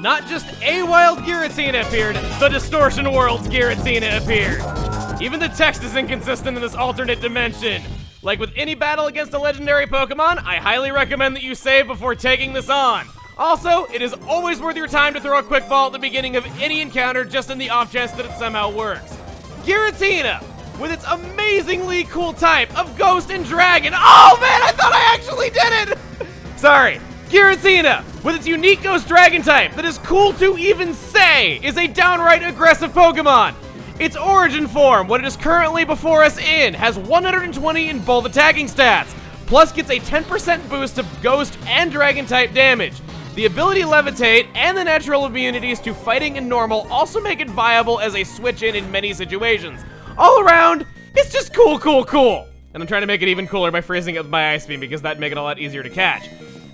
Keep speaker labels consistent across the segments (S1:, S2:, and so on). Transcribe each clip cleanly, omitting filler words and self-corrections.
S1: Not just a wild Giratina appeared, the Distortion World's Giratina appeared. Even the text is inconsistent in this alternate dimension. Like with any battle against a legendary Pokemon, I highly recommend that you save before taking this on. Also, it is always worth your time to throw a quick ball at the beginning of any encounter just in the off chance that it somehow works. Giratina, with its amazingly cool type of Ghost and Dragon. Oh man, I thought I actually did it! Sorry. Giratina, with its unique Ghost Dragon type that is cool to even say, is a downright aggressive Pokemon. Its origin form, what it is currently before us in, has 120 in both attacking stats, plus gets a 10% boost to Ghost and Dragon type damage. The ability Levitate and the natural immunities to fighting and normal also make it viable as a switch in many situations. All around, it's just cool, cool, cool. And I'm trying to make it even cooler by phrasing it with my Ice Beam because that'd make it a lot easier to catch.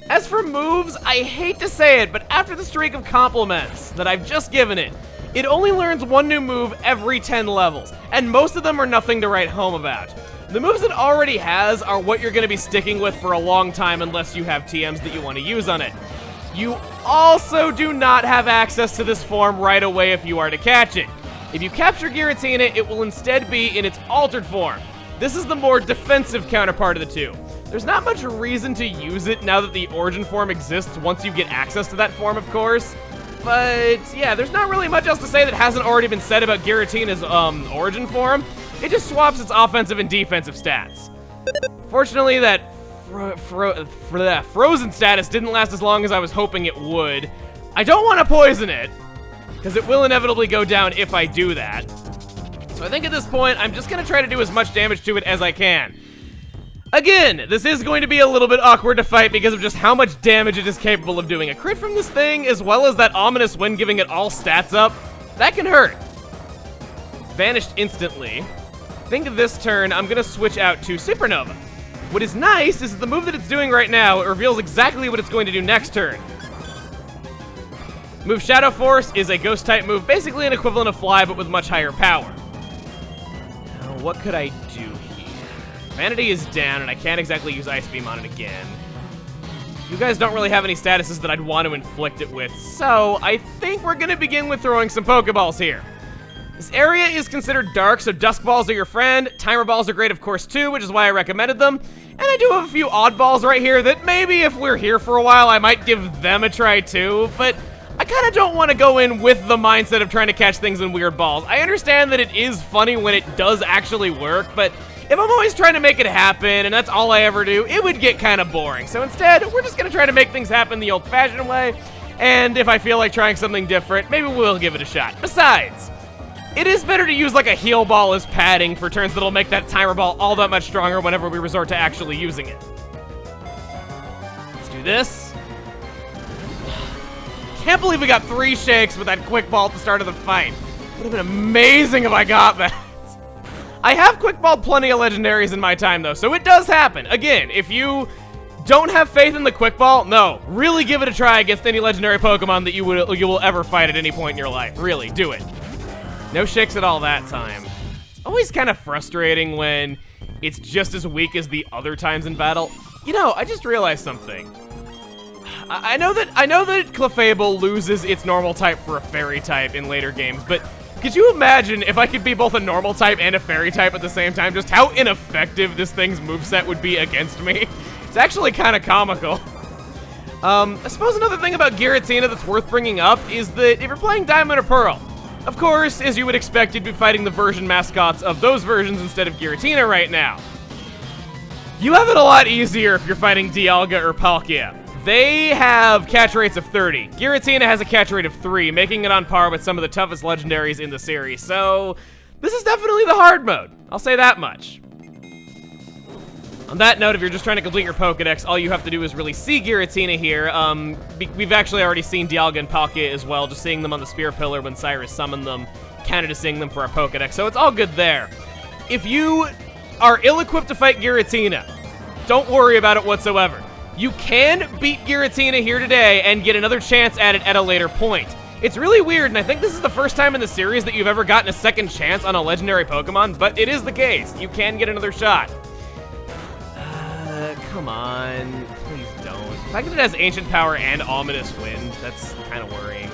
S1: As for moves, I hate to say it, but after the streak of compliments that I've just given it, it only learns one new move every 10 levels, and most of them are nothing to write home about. The moves it already has are what you're going to be sticking with for a long time unless you have TMs that you want to use on it. You also do not have access to this form right away if you are to catch it. If you capture Giratina, it will instead be in its altered form. This is the more defensive counterpart of the two. There's not much reason to use it now that the origin form exists once you get access to that form, of course. But yeah, there's not really much else to say that hasn't already been said about Giratina's origin form. It just swaps its offensive and defensive stats. Fortunately, that frozen status didn't last as long as I was hoping it would. I don't want to poison it, because it will inevitably go down if I do that. So I think at this point, I'm just going to try to do as much damage to it as I can. Again, this is going to be a little bit awkward to fight because of just how much damage it is capable of doing. A crit from this thing, as well as that ominous wind giving it all stats up, that can hurt. Vanished instantly. I think this turn, I'm going to switch out to Supernova. What is nice is that the move that it's doing right now, it reveals exactly what it's going to do next turn. Move Shadow Force is a Ghost-type move, basically an equivalent of Fly, but with much higher power. Now, what could I do here? Vanity is down, and I can't exactly use Ice Beam on it again. You guys don't really have any statuses that I'd want to inflict it with, so I think we're going to begin with throwing some Pokeballs here. This area is considered dark, so Dusk Balls are your friend. Timer Balls are great, of course, too, which is why I recommended them. And I do have a few oddballs right here that maybe if we're here for a while, I might give them a try, too, but I kind of don't want to go in with the mindset of trying to catch things in weird balls. I understand that it is funny when it does actually work, but if I'm always trying to make it happen, and that's all I ever do, it would get kind of boring. So instead, we're just going to try to make things happen the old-fashioned way, and if I feel like trying something different, maybe we'll give it a shot. Besides, it is better to use like a heal ball as padding for turns that'll make that timer ball all that much stronger whenever we resort to actually using it. Let's do this. Can't believe we got 3 shakes with that quick ball at the start of the fight. Would have been amazing if I got that. I have quick balled plenty of legendaries in my time though, so it does happen. Again, if you don't have faith in the quick ball, no, really give it a try against any legendary Pokemon that you will ever fight at any point in your life. Really, do it. No shakes at all that time. It's always kind of frustrating when it's just as weak as the other times in battle. You know, I just realized something. I know that Clefable loses its normal type for a fairy type in later games, but could you imagine if I could be both a normal type and a fairy type at the same time, just how ineffective this thing's moveset would be against me? It's actually kind of comical. I suppose another thing about Giratina that's worth bringing up is that if you're playing Diamond or Pearl, of course, as you would expect, you'd be fighting the version mascots of those versions instead of Giratina right now. You have it a lot easier if you're fighting Dialga or Palkia. They have catch rates of 30. Giratina has a catch rate of 3, making it on par with some of the toughest legendaries in the series, so this is definitely the hard mode. I'll say that much. On that note, if you're just trying to complete your Pokedex, all you have to do is really see Giratina here. We've actually already seen Dialga and Palkia as well. Just seeing them on the Spear Pillar when Cyrus summoned them counted as seeing them for our Pokedex, so it's all good there. If you are ill-equipped to fight Giratina, don't worry about it whatsoever. You can beat Giratina here today and get another chance at it at a later point. It's really weird, and I think this is the first time in the series that you've ever gotten a second chance on a legendary Pokemon, but it is the case. You can get another shot. Come on. Please don't. The fact that it has Ancient Power and Ominous Wind, that's kind of worrying.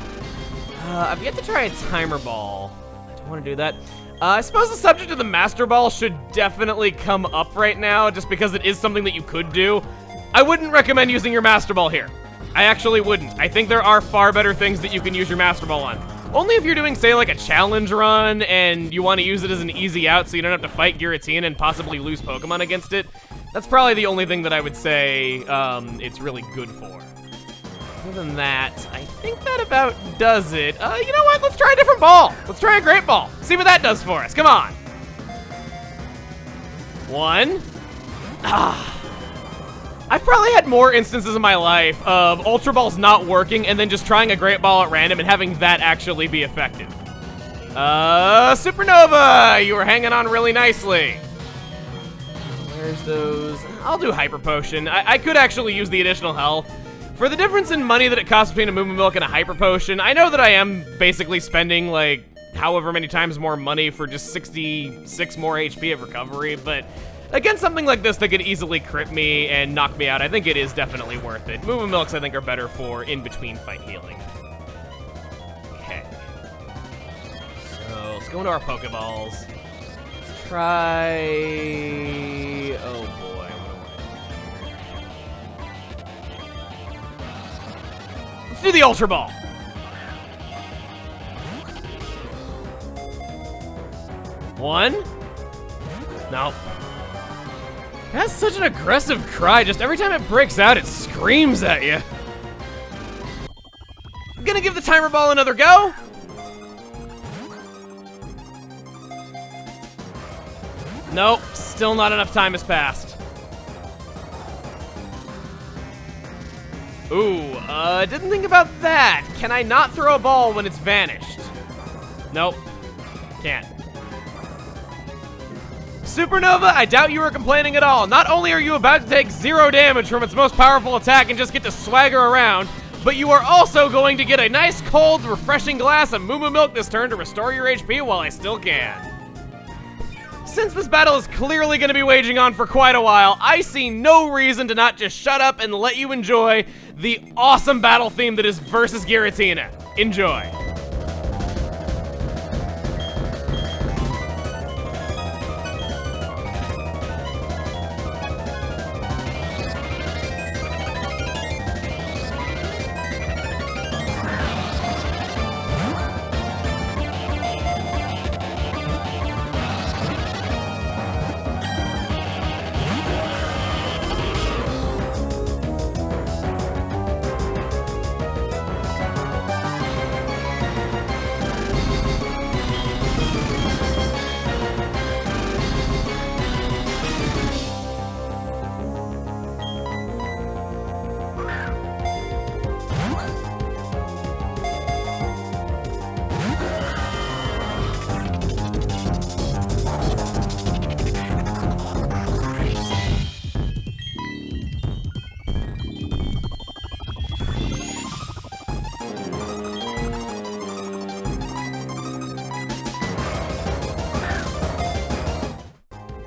S1: I've yet to try a timer ball. I don't want to do that. I suppose the subject of the Master Ball should definitely come up right now, just because it is something that you could do. I wouldn't recommend using your Master Ball here. I actually wouldn't. I think there are far better things that you can use your Master Ball on. Only if you're doing, say, like a challenge run, and you want to use it as an easy out so you don't have to fight Giratina and possibly lose Pokemon against it. That's probably the only thing that I would say it's really good for. Other than that, I think that about does it. You know what? Let's try a different ball. Let's try a Great Ball. See what that does for us. Come on. 1. I've probably had more instances in my life of Ultra Balls not working and then just trying a Great Ball at random and having that actually be effective. Supernova! You were hanging on really nicely. Where's those? I'll do Hyper Potion. I could actually use the additional health. For the difference in money that it costs between a Moo Moo Milk and a Hyper Potion, I know that I am basically spending, like, however many times more money for just 66 more HP of recovery, but against something like this that could easily crit me and knock me out, I think it is definitely worth it. Moo Moo Milks, I think, are better for in-between fight healing. Okay. So, let's go into our Pokeballs. Let's try... Oh, boy. Let's do the Ultra Ball. One. Nope. It has such an aggressive cry. Just every time it breaks out, it screams at you. I'm gonna give the timer ball another go. Nope, still not enough time has passed. Ooh, didn't think about that. Can I not throw a ball when it's vanished? Nope, can't. Supernova, I doubt you were complaining at all. Not only are you about to take 0 damage from its most powerful attack and just get to swagger around, but you are also going to get a nice, cold, refreshing glass of Moo Moo Milk this turn to restore your HP while I still can. Since this battle is clearly going to be waging on for quite a while, I see no reason to not just shut up and let you enjoy the awesome battle theme that is versus Giratina. Enjoy.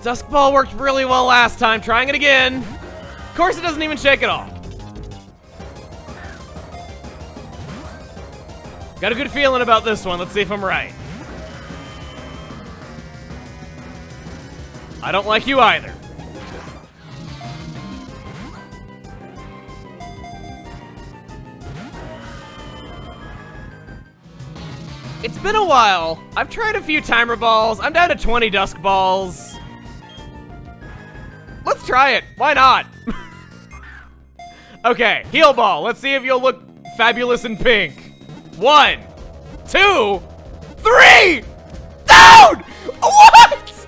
S1: Dusk Ball worked really well last time. Trying it again. Of course, it doesn't even shake at all. Got a good feeling about this one. Let's see if I'm right. I don't like you either. It's been a while. I've tried a few timer balls. I'm down to 20 Dusk Balls. Let's try it. Why not? Okay, Heal Ball. Let's see if you'll look fabulous in pink. 1, 2, 3! Down! What?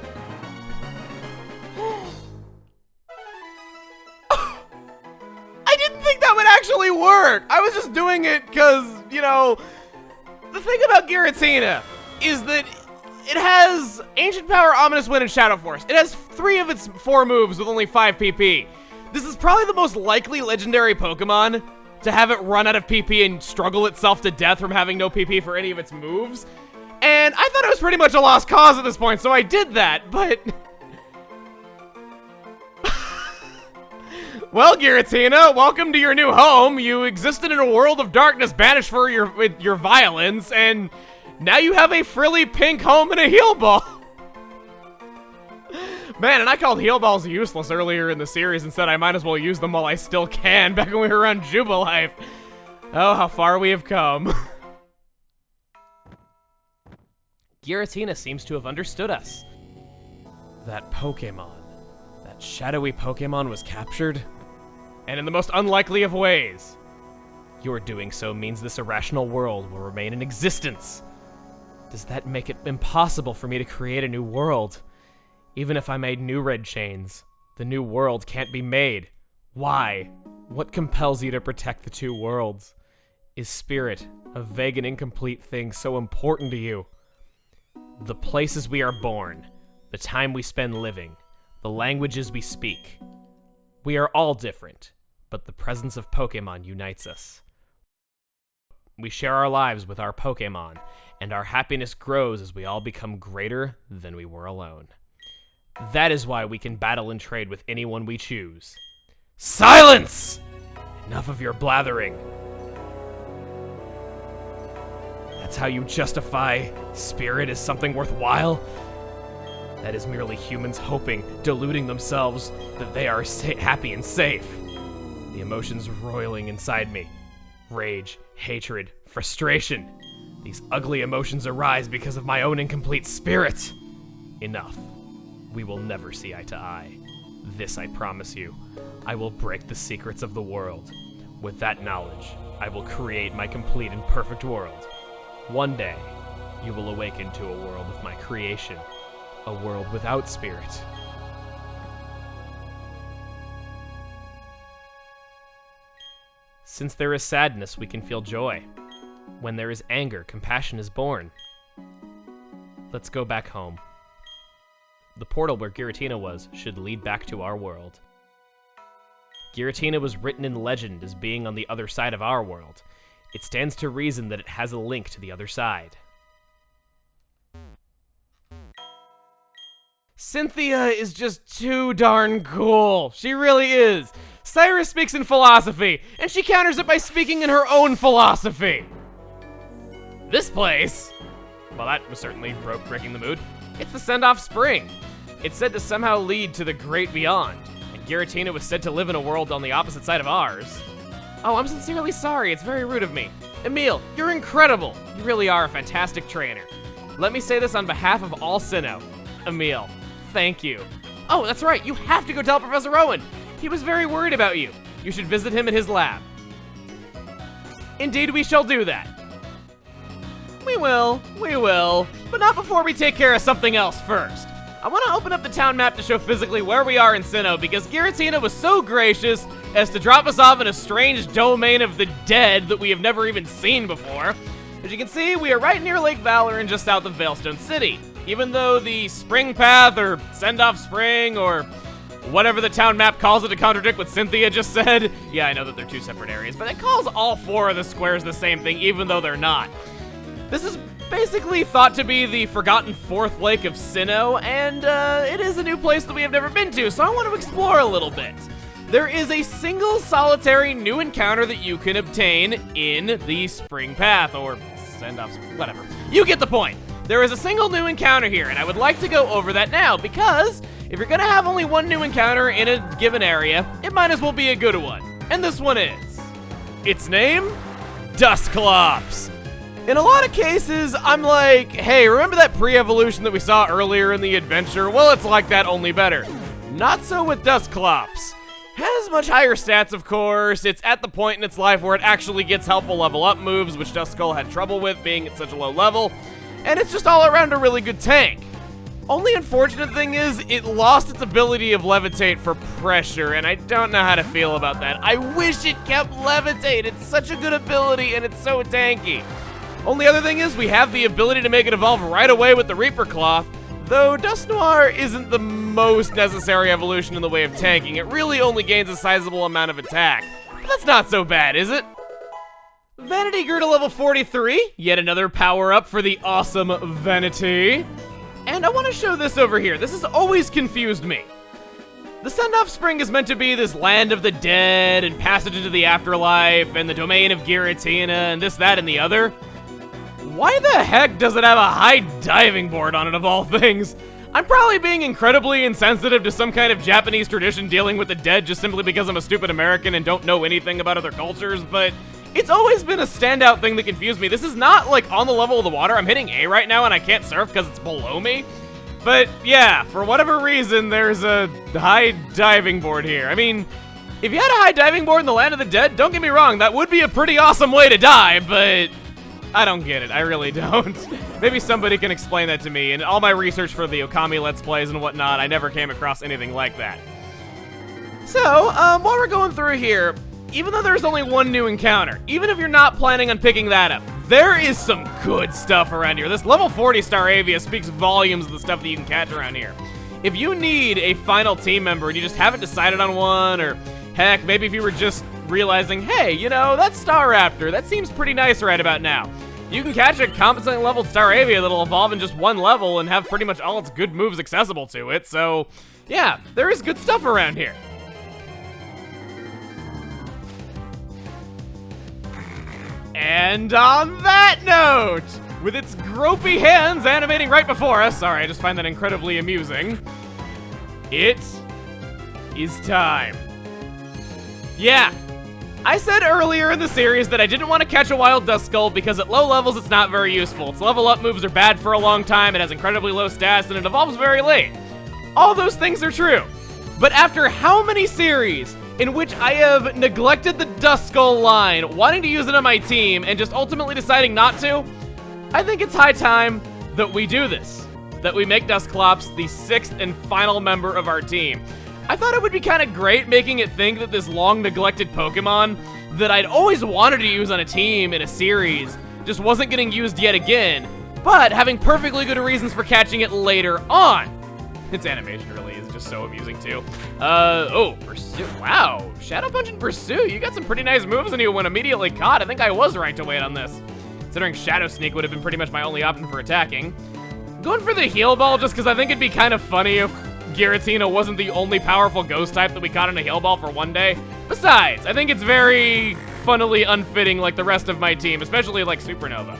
S1: I didn't think that would actually work. I was just doing it because, you know, the thing about Giratina is that it has Ancient Power, Ominous Wind, and Shadow Force. It has 3 of its 4 moves with only 5 PP. This is probably the most likely legendary Pokemon to have it run out of PP and struggle itself to death from having no PP for any of its moves. And I thought it was pretty much a lost cause at this point, so I did that, but... Well, Giratina, welcome to your new home. You existed in a world of darkness, banished for your violence, and now you have a frilly pink home and a heal ball. Man, and I called heal balls useless earlier in the series and said I might as well use them while I still can back when we were on Jubilife. Oh, how far we have come. Giratina seems to have understood us. That Pokémon, that shadowy Pokémon was captured, and in the most unlikely of ways. Your doing so means this irrational world will remain in existence. Does that make it impossible for me to create a new world? Even if I made new red chains, the new world can't be made. Why? What compels you to protect the two worlds? Is spirit, a vague and incomplete thing, so important to you? The places we are born, the time we spend living, the languages we speak. We are all different, but the presence of Pokémon unites us. We share our lives with our Pokémon, and our happiness grows as we all become greater than we were alone. That is why we can battle and trade with anyone we choose. Silence! Enough of your blathering. That's how you justify spirit as something worthwhile? That is merely humans hoping, deluding themselves that they are happy and safe. The emotions roiling inside me. Rage, hatred, frustration. These ugly emotions arise because of my own incomplete spirit. Enough. We will never see eye to eye. This I promise you. I will break the secrets of the world. With that knowledge, I will create my complete and perfect world. One day, you will awaken to a world of my creation. A world without spirit. Since there is sadness, we can feel joy. When there is anger, compassion is born. Let's go back home. The portal where Giratina was should lead back to our world. Giratina was written in legend as being on the other side of our world. It stands to reason that it has a link to the other side. Cynthia is just too darn cool. She really is. Cyrus speaks in philosophy, and she counters it by speaking in her own philosophy. This place, well, that was certainly breaking the mood. It's the Sendoff Spring. It's said to somehow lead to the great beyond, and Giratina was said to live in a world on the opposite side of ours. Oh, I'm sincerely sorry. It's very rude of me. Emil, you're incredible. You really are a fantastic trainer. Let me say this on behalf of all Sinnoh. Emil, thank you. Oh, that's right. You have to go tell Professor Rowan. He was very worried about you. You should visit him in his lab. Indeed, we shall do that. We will, but not before we take care of something else first. I want to open up the town map to show physically where we are in Sinnoh because Giratina was so gracious as to drop us off in a strange domain of the dead that we have never even seen before. As you can see, we are right near Lake Valor and just south of Veilstone City. Even though the Spring Path or Sendoff Spring or whatever the town map calls it to contradict what Cynthia just said. Yeah, I know that they're two separate areas, but it calls all four of the squares the same thing even though they're not. This is basically thought to be the forgotten fourth lake of Sinnoh, and it is a new place that we have never been to, so I want to explore a little bit. There is a single solitary new encounter that you can obtain in the Spring Path, or Sendoff, whatever. You get the point. There is a single new encounter here, and I would like to go over that now, because if you're gonna have only one new encounter in a given area, it might as well be a good one. And this one is. Its name? Dusclops. In a lot of cases, I'm like, hey, remember that pre-evolution that we saw earlier in the adventure? Well, it's like that, only better. Not so with Dusclops. Has much higher stats, of course. It's at the point in its life where it actually gets helpful level up moves, which Duskull had trouble with being at such a low level. And it's just all around a really good tank. Only unfortunate thing is, it lost its ability of levitate for pressure, and I don't know how to feel about that. I wish it kept levitate. It's such a good ability, and it's so tanky. Only other thing is, we have the ability to make it evolve right away with the Reaper Cloth, though Dust Noir isn't the most necessary evolution in the way of tanking. It really only gains a sizable amount of attack. But that's not so bad, is it? Vanity grew to level 43, yet another power-up for the awesome Vanity. And I want to show this over here. This has always confused me. The Sendoff Spring is meant to be this land of the dead and passage into the afterlife and the domain of Giratina and this, that, and the other. Why the heck does it have a high diving board on it of all things? I'm probably being incredibly insensitive to some kind of Japanese tradition dealing with the dead just simply because I'm a stupid American and don't know anything about other cultures, but it's always been a standout thing that confused me. This is not, like, on the level of the water. I'm hitting A right now and I can't surf because it's below me. But, yeah, for whatever reason, there's a high diving board here. I mean, if you had a high diving board in the land of the dead, don't get me wrong, that would be a pretty awesome way to die, but I don't get it. I really don't. Maybe somebody can explain that to me. In all my research for the Okami Let's Plays and whatnot, I never came across anything like that. So, while we're going through here, even though there's only one new encounter, even if you're not planning on picking that up, there is some good stuff around here. This level 40 Staravia speaks volumes of the stuff that you can catch around here. If you need a final team member and you just haven't decided on one, or heck, maybe if you were just realizing, hey, you know, that Staraptor, that seems pretty nice right about now. You can catch a competently leveled Staravia that'll evolve in just one level and have pretty much all its good moves accessible to it, so yeah, there is good stuff around here. And on that note, with its gropey hands animating right before us, sorry, I just find that incredibly amusing, it is time. Yeah, I said earlier in the series that I didn't want to catch a wild Dusclops because at low levels it's not very useful. Its level up moves are bad for a long time, it has incredibly low stats, and it evolves very late. All those things are true. But after how many series in which I have neglected the Dusclops line, wanting to use it on my team, and just ultimately deciding not to, I think it's high time that we do this. That we make Dusclops the 6th and final member of our team. I thought it would be kind of great making it think that this long-neglected Pokemon that I'd always wanted to use on a team in a series just wasn't getting used yet again, but having perfectly good reasons for catching it later on. Its animation really is just so amusing too. Oh, Pursue. Wow, Shadow Punch and Pursue. You got some pretty nice moves in you when immediately caught. I think I was right to wait on this, considering Shadow Sneak would have been pretty much my only option for attacking. Going for the Heal Ball just because I think it'd be kind of funny if Giratina wasn't the only powerful ghost type that we caught in a Heal Ball for one day. Besides, I think it's very funnily unfitting like the rest of my team, especially like Supernova.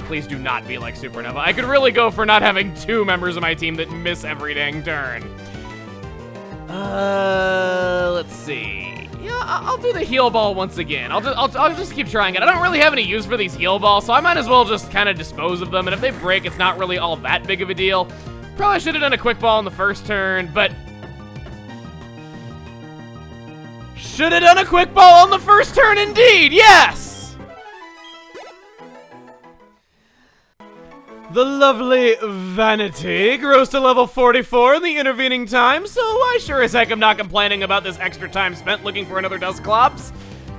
S1: Please do not be like Supernova. I could really go for not having 2 members of my team that miss every dang turn. Let's see. Yeah, I'll do the Heal Ball once again. I'll just keep trying it. I don't really have any use for these Heal Balls, so I might as well just kind of dispose of them. And if they break, it's not really all that big of a deal. Probably should have done a Quick Ball in the first turn, but should have done a Quick Ball on the first turn indeed, yes! The lovely Vanity grows to level 44 in the intervening time, so I sure as heck am not complaining about this extra time spent looking for another Dusclops.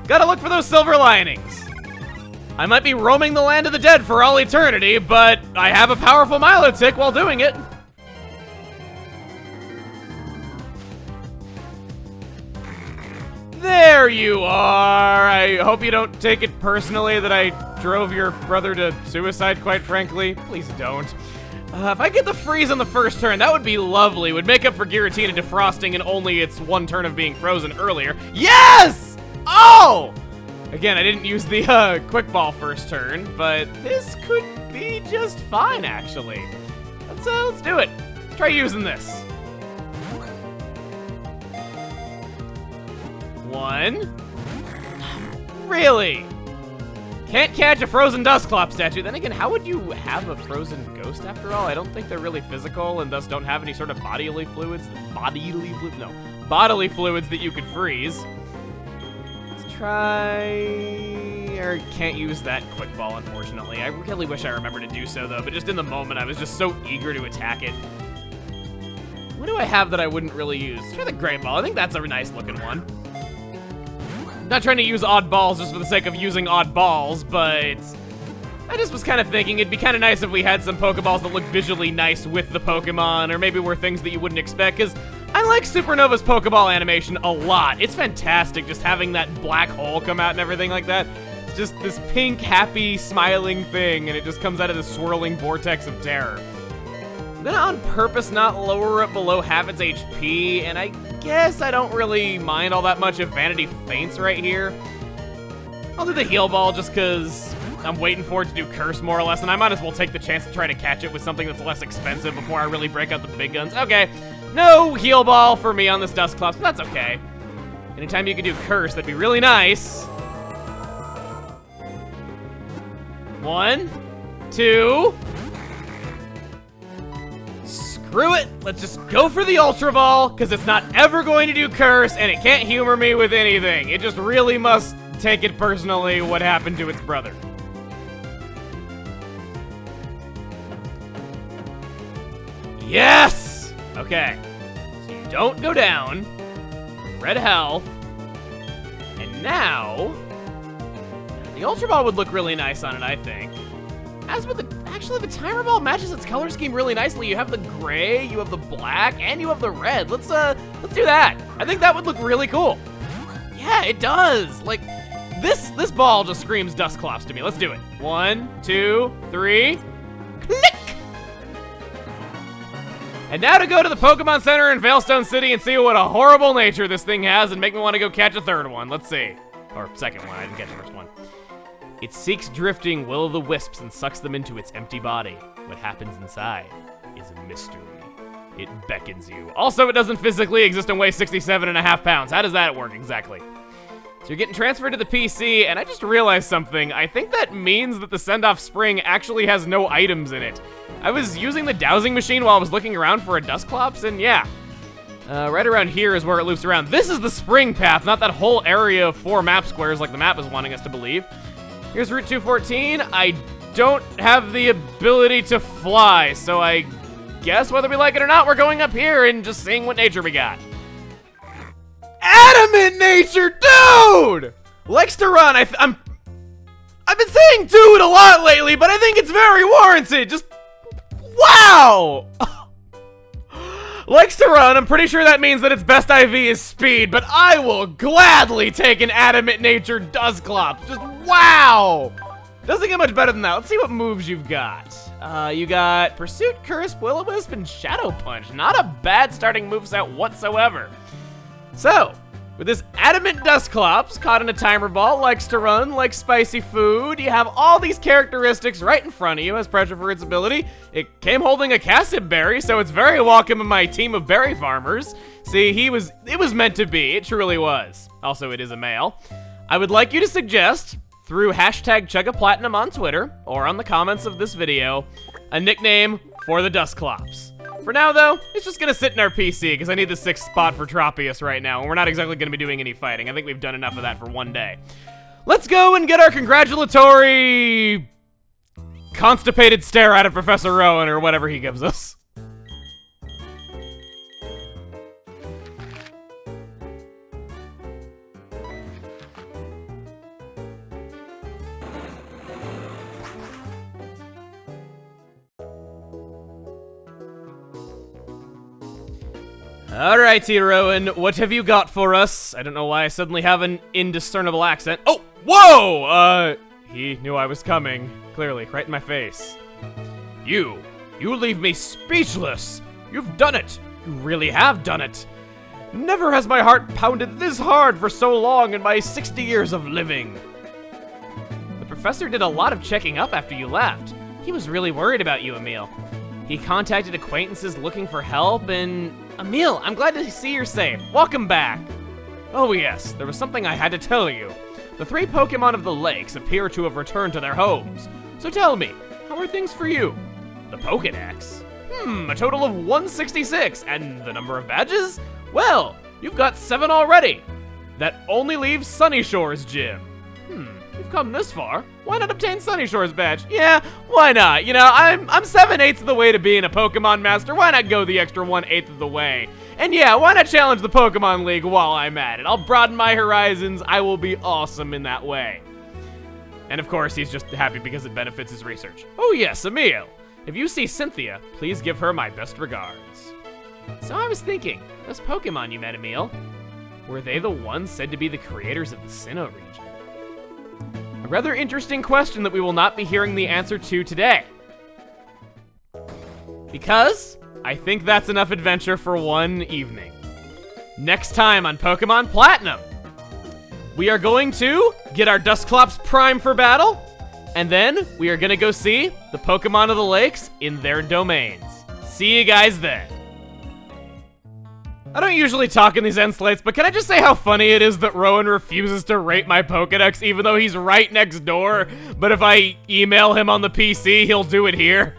S1: Gotta look for those silver linings. I might be roaming the land of the dead for all eternity, but I have a powerful Milotic while doing it. There you are! I hope you don't take it personally that I drove your brother to suicide, quite frankly. Please don't. If I get the freeze on the first turn, that would be lovely. It would make up for Giratina defrosting in only its 1 turn of being frozen earlier. Yes! Oh! Again, I didn't use the Quick Ball first turn, but this could be just fine, actually. Let's do it. Try using this. 1. Really? Can't catch a frozen Dusclops statue. Then again, how would you have a frozen ghost after all? I don't think they're really physical and thus don't have any sort of bodily fluids that you could freeze. Let's try... or can't use that Quick Ball, unfortunately. I really wish I remembered to do so, though, but just in the moment, I was just so eager to attack it. What do I have that I wouldn't really use? Try the Great Ball. I think that's a nice looking one. Not trying to use odd balls just for the sake of using odd balls, but I just was kind of thinking it'd be kind of nice if we had some Pokeballs that look visually nice with the Pokemon, or maybe were things that you wouldn't expect, because I like Supernova's Pokeball animation a lot. It's fantastic just having that black hole come out and everything like that. It's just this pink, happy, smiling thing, and it just comes out of this swirling vortex of terror. I'm gonna on purpose not lower it below half its HP, and I guess I don't really mind all that much if Vanity faints right here. I'll do the heal ball just because I'm waiting for it to do curse more or less, and I might as well take the chance to try to catch it with something that's less expensive before I really break out the big guns. Okay, no heal ball for me on this Dusclops, but that's okay. Anytime you can do curse, that'd be really nice. 1, 2. Screw it, let's just go for the Ultra Ball, because it's not ever going to do curse, and it can't humor me with anything. It just really must take it personally what happened to its brother. Yes! Okay, so you don't go down. Red health. And now, the Ultra Ball would look really nice on it, I think. As with actually the Timer Ball matches its color scheme really nicely. You have the gray, you have the black, and you have the red. Let's do that. I think that would look really cool. Yeah, it does. Like, this ball just screams Dusclops to me. Let's do it. 1, 2, 3. Click! And now to go to the Pokemon Center in Veilstone City and see what a horrible nature this thing has and make me want to go catch a third one. Let's see. Or second one, I didn't catch the first one. It seeks drifting will-o'-the-wisps and sucks them into its empty body. What happens inside is a mystery. It beckons you. Also, it doesn't physically exist and weigh 67.5 pounds. How does that work exactly? So you're getting transferred to the PC, and I just realized something. I think that means that the Sendoff Spring actually has no items in it. I was using the dowsing machine while I was looking around for a Dusclops, and yeah. Right around here is where it loops around. This is the spring path, not that whole area of 4 map squares like the map is wanting us to believe. Here's Route 214. I don't have the ability to fly, so I guess whether we like it or not, we're going up here and just seeing what nature we got. Adamant nature, dude! Likes to run. I've been saying dude a lot lately, but I think it's very warranted. Just wow! Likes to run. I'm pretty sure that means that its best IV is speed, but I will gladly take an Adamant nature Dusclops. Just wow! Doesn't get much better than that. Let's see what moves you've got. You got Pursuit, Curse, Will-O-Wisp, and Shadow Punch. Not a bad starting moveset whatsoever. So, with this Adamant Dusclops, caught in a Timer Ball, likes to run, likes spicy food, you have all these characteristics right in front of you, has pressure for its ability. It came holding a Cassib Berry, so it's very welcome in my team of berry farmers. See, it was meant to be, it truly was. Also, it is a male. I would like you to suggest, through hashtag ChuggaPlatinum on Twitter, or on the comments of this video, a nickname for the Dusclops. For now, though, it's just gonna sit in our PC, because I need the 6th spot for Tropius right now, and we're not exactly gonna be doing any fighting. I think we've done enough of that for one day. Let's go and get our congratulatory constipated stare out of Professor Rowan, or whatever he gives us. Alrighty, Rowan, what have you got for us? I don't know why I suddenly have an indiscernible accent. Oh, whoa! He knew I was coming. Clearly, right in my face. You leave me speechless. You've done it. You really have done it. Never has my heart pounded this hard for so long in my 60 years of living. The professor did a lot of checking up after you left. He was really worried about you, Emil. He contacted acquaintances looking for help, and Emil, I'm glad to see you're safe. Welcome back. Oh yes, there was something I had to tell you. The 3 Pokemon of the lakes appear to have returned to their homes. So tell me, how are things for you? The Pokédex? A total of 166, and the number of badges? Well, you've got 7 already. That only leaves Sunny Shore's gym. You've come this far. Why not obtain Sunny Shore's badge? Yeah, why not? You know, I'm 7/8 of the way to being a Pokemon Master. Why not go the extra 1/8 of the way? And yeah, why not challenge the Pokemon League while I'm at it? I'll broaden my horizons. I will be awesome in that way. And of course, he's just happy because it benefits his research. Oh yes, Emil. If you see Cynthia, please give her my best regards. So I was thinking, those Pokemon you met, Emil, were they the ones said to be the creators of the Sinnoh region? A rather interesting question that we will not be hearing the answer to today. Because I think that's enough adventure for one evening. Next time on Pokemon Platinum, we are going to get our Dusclops Prime for battle, and then we are gonna go see the Pokemon of the Lakes in their domains. See you guys then. I don't usually talk in these end slates, but can I just say how funny it is that Rowan refuses to rate my Pokedex even though he's right next door, but if I email him on the PC, he'll do it here?